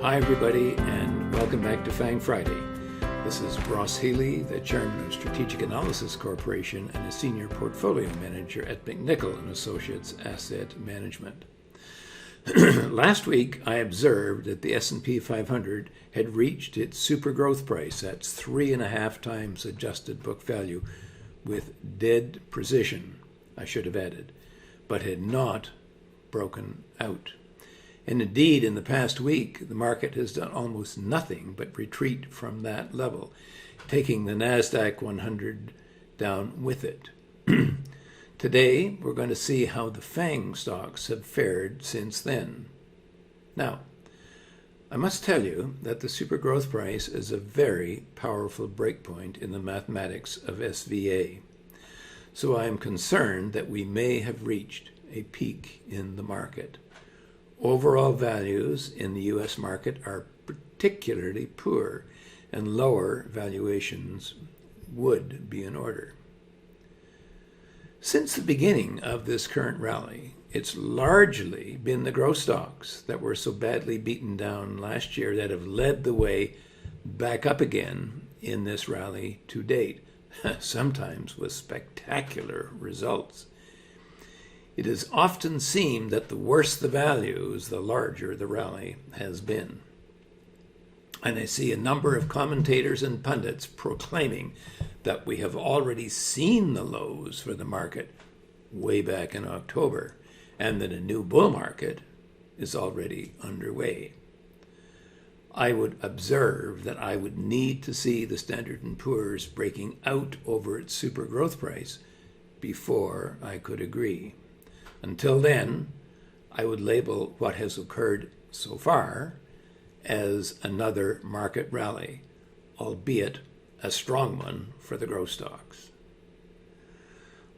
Hi everybody, and welcome back to FANG Friday. This is Ross Healy, the Chairman of Strategic Analysis Corporation and a Senior Portfolio Manager at McNichol & Associates Asset Management. Last week, I observed that the S&P 500 had reached its super growth price, that's 3.5 times adjusted book value, with dead precision, I should have added, but had not broken out. And indeed, in the past week, the market has done almost nothing but retreat from that level, taking the NASDAQ 100 down with it. Today, we're going to see how the FANG stocks have fared since then. Now, I must tell you that the super growth price is a very powerful breakpoint in the mathematics of SVA. So I am concerned that we may have reached a peak in the market. Overall values in the U.S. market are particularly poor, and lower valuations would be in order. Since the beginning of this current rally, it's largely been the growth stocks that were so badly beaten down last year that have led the way back up again in this rally to date, sometimes with spectacular results. It has often seemed that the worse the values, the larger the rally has been. And I see a number of commentators and pundits proclaiming that we have already seen the lows for the market way back in October, and that a new bull market is already underway. I would observe that I would need to see the Standard & Poor's breaking out over its super growth price before I could agree. Until then, I would label what has occurred so far as another market rally, albeit a strong one for the growth stocks.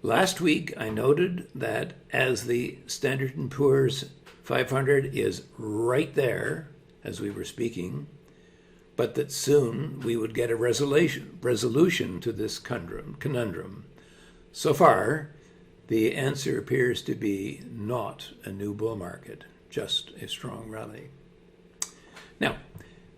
Last week, I noted that as the Standard & Poor's 500 is right there, as we were speaking, but that soon we would get a resolution to this conundrum. So far, the answer appears to be not a new bull market, just a strong rally. Now,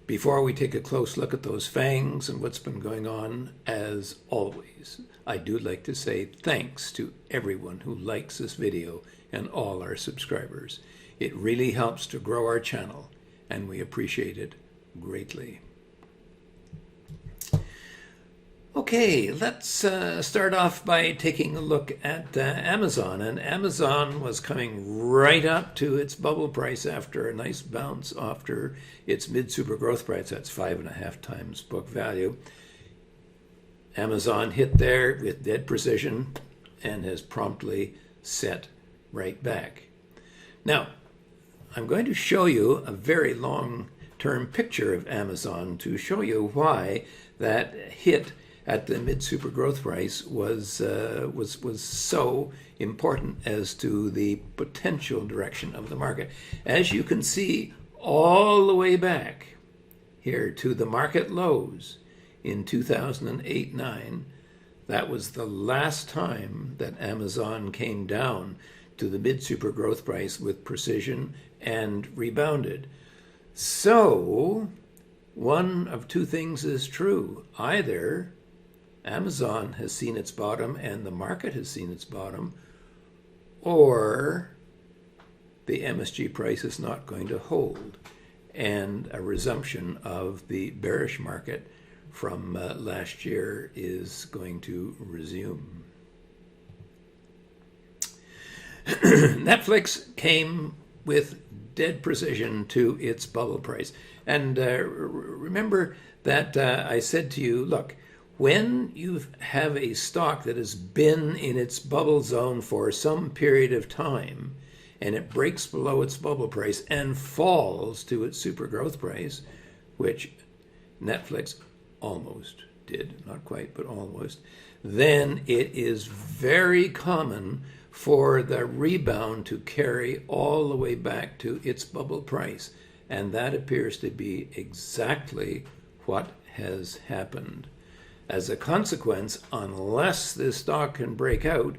before we take a close look at those FANGs and what's been going on, as always, I do like to say thanks to everyone who likes this video and all our subscribers. It really helps to grow our channel, and we appreciate it greatly. Okay, let's start off by taking a look at Amazon. And Amazon was coming right up to its bubble price after a nice bounce after its mid-super growth price. That's 5.5 times book value. Amazon hit there with dead precision and has promptly set right back. Now, I'm going to show you a very long-term picture of Amazon to show you why that hit at the mid-super growth price was so important as to the potential direction of the market. As you can see, all the way back here to the market lows in 2008-9, that was the last time that Amazon came down to the mid-super growth price with precision and rebounded. So, one of two things is true. Either Amazon has seen its bottom and the market has seen its bottom, or the MSG price is not going to hold, and a resumption of the bearish market from last year is going to resume. Netflix came with dead precision to its bubble price. And remember that I said to you, look, when you have a stock that has been in its bubble zone for some period of time, and it breaks below its bubble price and falls to its super growth price, which Netflix almost did, not quite, but almost, then it is very common for the rebound to carry all the way back to its bubble price. And that appears to be exactly what has happened. As a consequence, unless this stock can break out,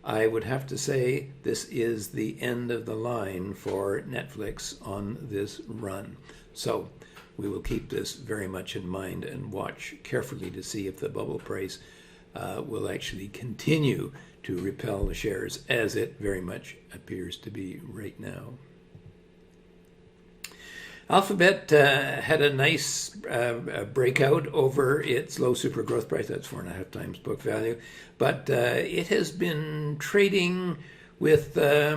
I would have to say this is the end of the line for Netflix on this run. So we will keep this very much in mind and watch carefully to see if the bubble price will actually continue to repel the shares, as it very much appears to be right now. Alphabet had a nice breakout over its low super growth price. That's 4.5 times book value, but it has been trading with a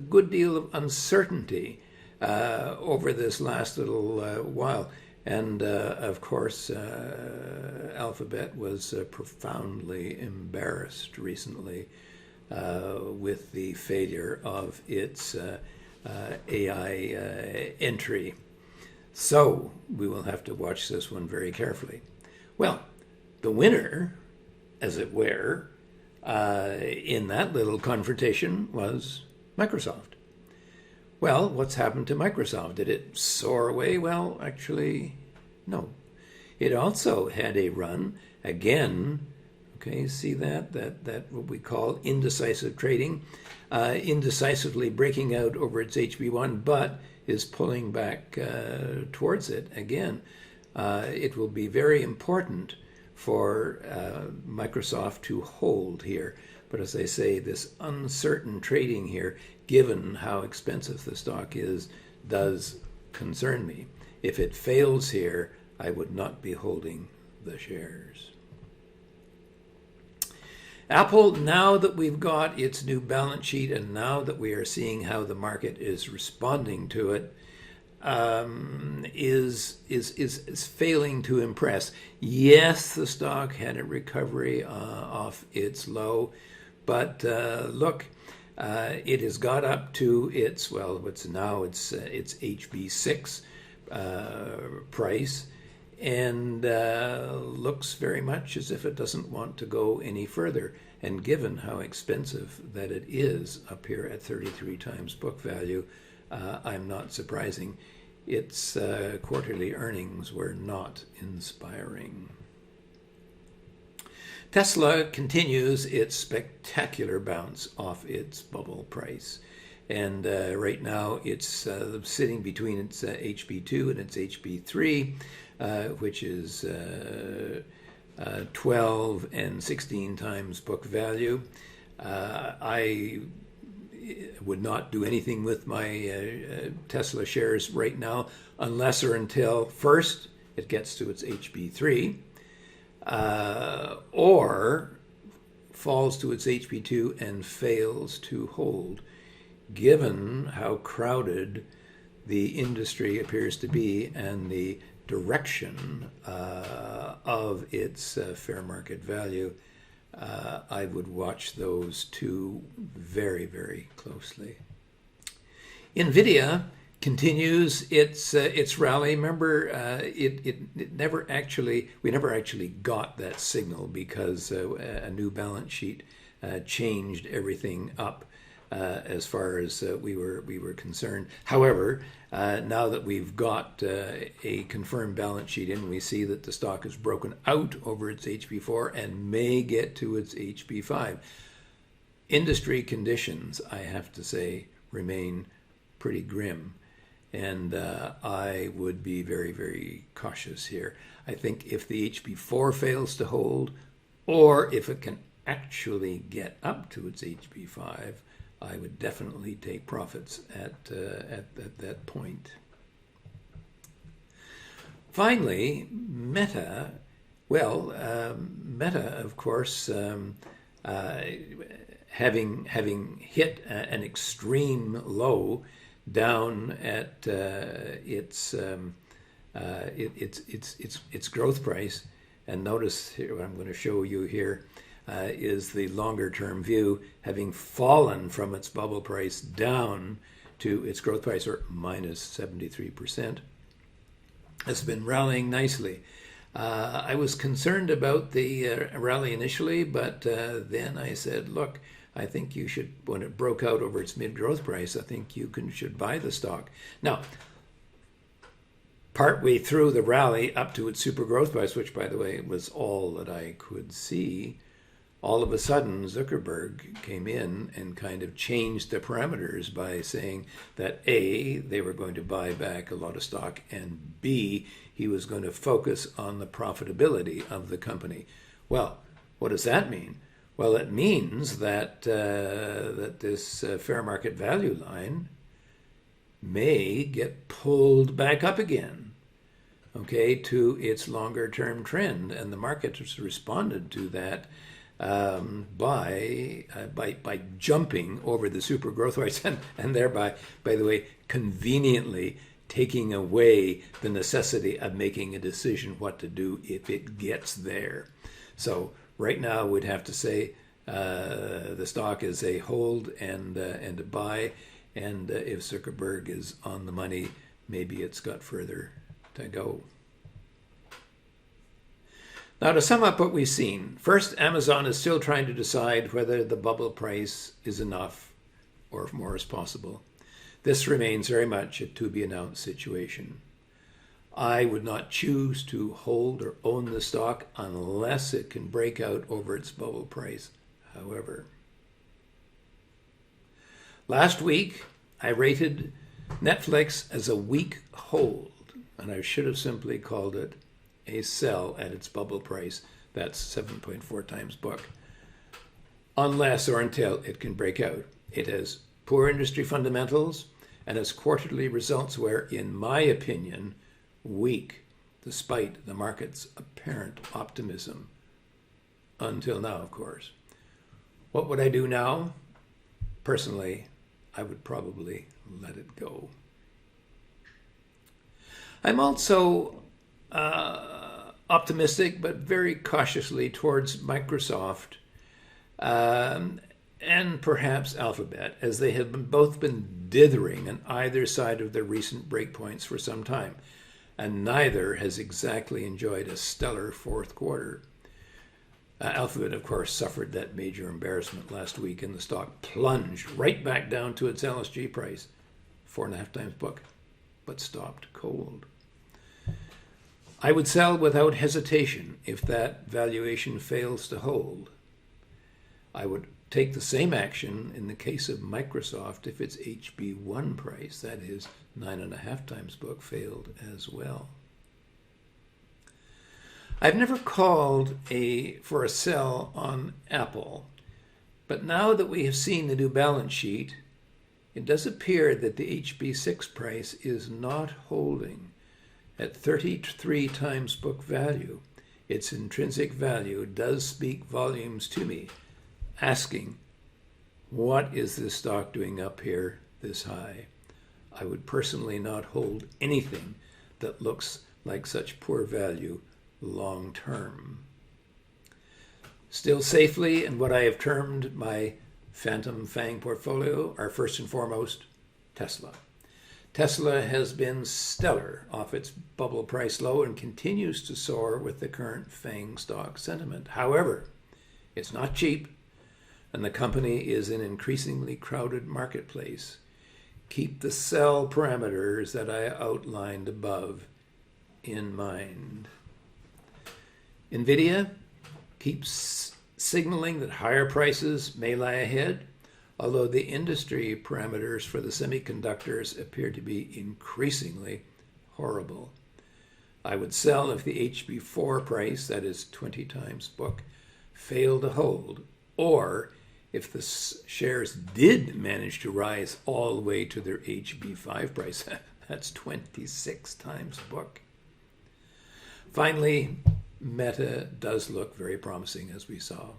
good deal of uncertainty over this last little while. And of course, Alphabet was profoundly embarrassed recently with the failure of its AI entry. So we will have to watch this one very carefully. Well, the winner, as it were, in that little confrontation was Microsoft. Well, what's happened to Microsoft? Did it soar away? Well, actually, no. It also had a run, again, okay, see that what we call indecisive trading, indecisively breaking out over its HB1, but is pulling back towards it again. It will be very important for Microsoft to hold here. But as I say, this uncertain trading here, given how expensive the stock is, does concern me. If it fails here, I would not be holding the shares. Apple, now that we've got its new balance sheet and now that we are seeing how the market is responding to it, is failing to impress. Yes, the stock had a recovery off its low, but look, it has got up to its, well, what's now its HB6 price, and looks very much as if it doesn't want to go any further. And given how expensive that it is up here at 33 times book value, I'm not surprising. Its quarterly earnings were not inspiring. Tesla continues its spectacular bounce off its bubble price. And right now it's sitting between its HB2 and its HB3, which is 12 and 16 times book value. I would not do anything with my Tesla shares right now unless or until first it gets to its HB3 or falls to its HB2 and fails to hold, given how crowded the industry appears to be and the direction of its fair market value. I would watch those two very, very closely. NVIDIA continues its rally. Remember, we never actually got that signal because a new balance sheet changed everything up as far as we were concerned. However, now that we've got a confirmed balance sheet in, we see that the stock is broken out over its HB4 and may get to its HB5. Industry conditions, I have to say, remain pretty grim, and I would be very, very cautious here. I think if the HB4 fails to hold, or if it can actually get up to its HB5, I would definitely take profits at that point. Finally, Meta. Well, Meta, of course, having hit an extreme low down at its growth price, and notice here what I'm going to show you here. Is the longer-term view, having fallen from its bubble price down to its growth price, or minus 73%, has been rallying nicely. I was concerned about the rally initially, but then I said, look, I think you should, when it broke out over its mid-growth price, I think you should buy the stock. Now, partway through the rally up to its super growth price, which, by the way, was all that I could see, all of a sudden Zuckerberg came in and kind of changed the parameters by saying that A, they were going to buy back a lot of stock, and B, he was going to focus on the profitability of the company. Well, what does that mean? Well, it means that that this fair market value line may get pulled back up again, okay, to its longer term trend, and the market has responded to that by jumping over the super growth rates and thereby, by the way, conveniently taking away the necessity of making a decision what to do if it gets there. So right now we'd have to say the stock is a hold and a buy, and if Zuckerberg is on the money, maybe it's got further to go. Now, to sum up what we've seen, first, Amazon is still trying to decide whether the bubble price is enough or if more is possible. This remains very much a to-be-announced situation. I would not choose to hold or own the stock unless it can break out over its bubble price, however. Last week, I rated Netflix as a weak hold, and I should have simply called it a sell at its bubble price. That's 7.4 times book. Unless or until it can break out. It has poor industry fundamentals, and its quarterly results were, in my opinion, weak, despite the market's apparent optimism. Until now, of course. What would I do now? Personally, I would probably let it go. I'm also optimistic, but very cautiously towards Microsoft and perhaps Alphabet, as they have both been dithering on either side of their recent breakpoints for some time, and neither has exactly enjoyed a stellar fourth quarter. Alphabet, of course, suffered that major embarrassment last week, and the stock plunged right back down to its LSG price, 4.5 times book, but stopped cold. I would sell without hesitation if that valuation fails to hold. I would take the same action in the case of Microsoft if its HB1 price, that is 9.5 times book, failed as well. I've never called for a sell on Apple, but now that we have seen the new balance sheet, it does appear that the HB6 price is not holding. At 33 times book value, its intrinsic value does speak volumes to me, asking, what is this stock doing up here this high? I would personally not hold anything that looks like such poor value long term. Still safely in what I have termed my phantom FANG portfolio are first and foremost Tesla. Tesla has been stellar off its bubble price low and continues to soar with the current FANG stock sentiment. However, it's not cheap, and the company is in an increasingly crowded marketplace. Keep the sell parameters that I outlined above in mind. NVIDIA keeps signaling that higher prices may lie ahead, although the industry parameters for the semiconductors appear to be increasingly horrible. I would sell if the HB4 price, that is 20 times book, failed to hold, or if the shares did manage to rise all the way to their HB5 price, that's 26 times book. Finally, Meta does look very promising, as we saw.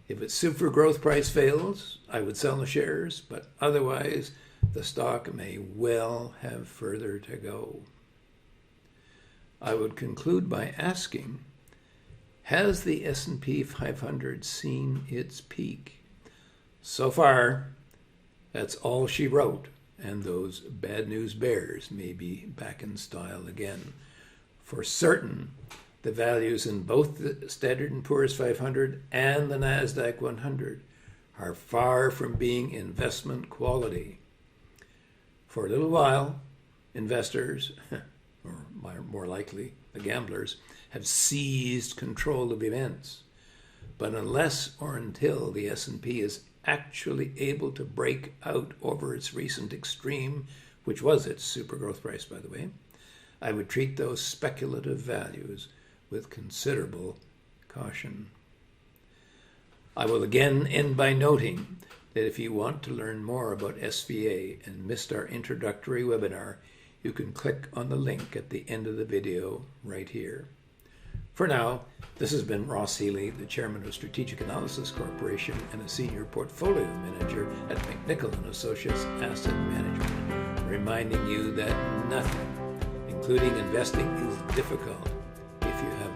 If its super growth price fails, I would sell the shares, but otherwise the stock may well have further to go. I would conclude by asking, has the S&P 500 seen its peak? So far, that's all she wrote, and those bad news bears may be back in style again. For certain, the values in both the Standard & Poor's 500 and the NASDAQ 100 are far from being investment quality. For a little while, investors, or more likely the gamblers, have seized control of events. But unless or until the S&P is actually able to break out over its recent extreme, which was its super growth price, by the way, I would treat those speculative values with considerable caution. I will again end by noting that if you want to learn more about SVA and missed our introductory webinar, you can click on the link at the end of the video right here. For now, this has been Ross Healy, the Chairman of Strategic Analysis Corporation and a Senior Portfolio Manager at McNichol & Associates Asset Management, reminding you that nothing, including investing, is difficult if you have